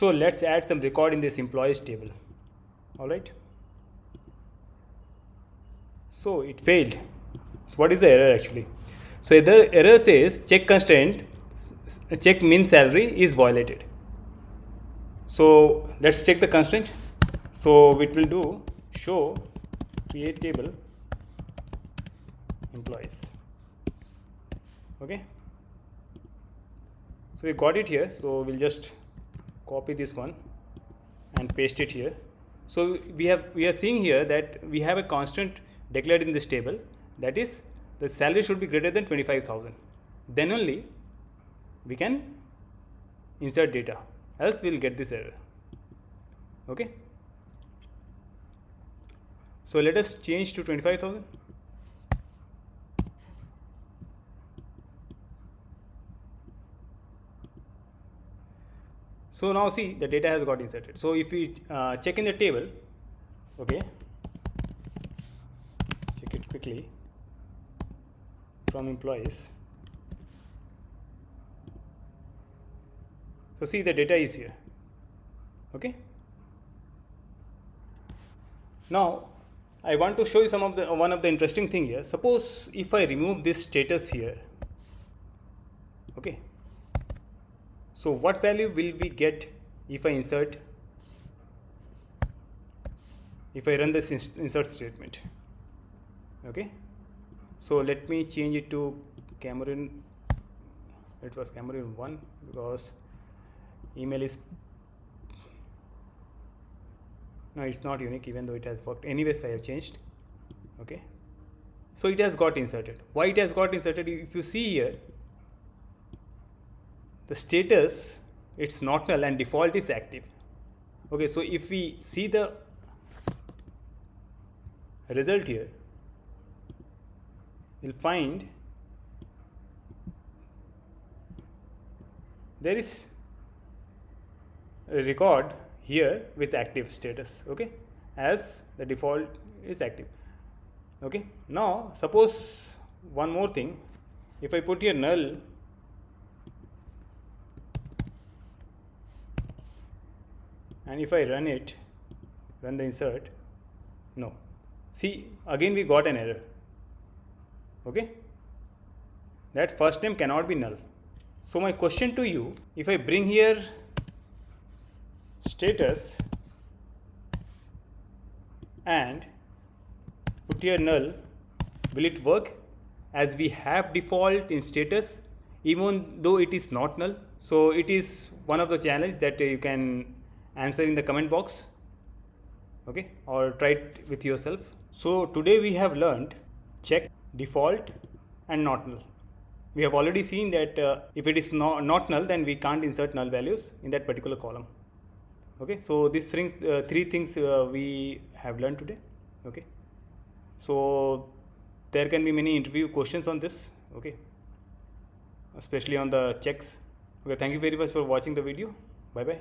So let's add some record in this employees table. All right. So it failed. So what is the error actually? So the error says check constraint, check min salary is violated. So let's check the constraint. So it will do show create table employees. Okay. So we got it here. So we'll just copy this one and paste it here. So we are seeing here that we have a constant declared in this table, that is the salary should be greater than 25,000. Then only we can insert data, else we'll get this error. Okay. So let us change to 25,000. So now see the data has got inserted. So if we check in the table, okay, check it quickly from employees. So see the data is here. Okay. Now I want to show you one of the interesting thing here. Suppose if I remove this status here, okay. So what value will we get if I insert, if I run this insert statement? Okay. So let me change it to Cameron. It was Cameron 1 because email is, no, it's not unique even though it has worked. Anyways, I have changed. Okay. So it has got inserted. Why it has got inserted? If you see here, the status, it's not null and default is active. Okay, so if we see the result here, you'll find there is a record here with active status, okay, as the default is active. Okay, now suppose one more thing, if I put here null, and if I run it, run the insert, no, see again we got an error. Okay, that first name cannot be null. So my question to you, if I bring here status and put here null, will it work? As we have default in status even though it is not null. So it is one of the challenges that you can answer in the comment box, okay, or try it with yourself. So today we have learned check, default and not null. We have already seen that if it is not null, then we can't insert null values in that particular column. Okay, so these three things we have learned today. Okay, so there can be many interview questions on this, okay, especially on the checks. Okay, thank you very much for watching the video. Bye bye.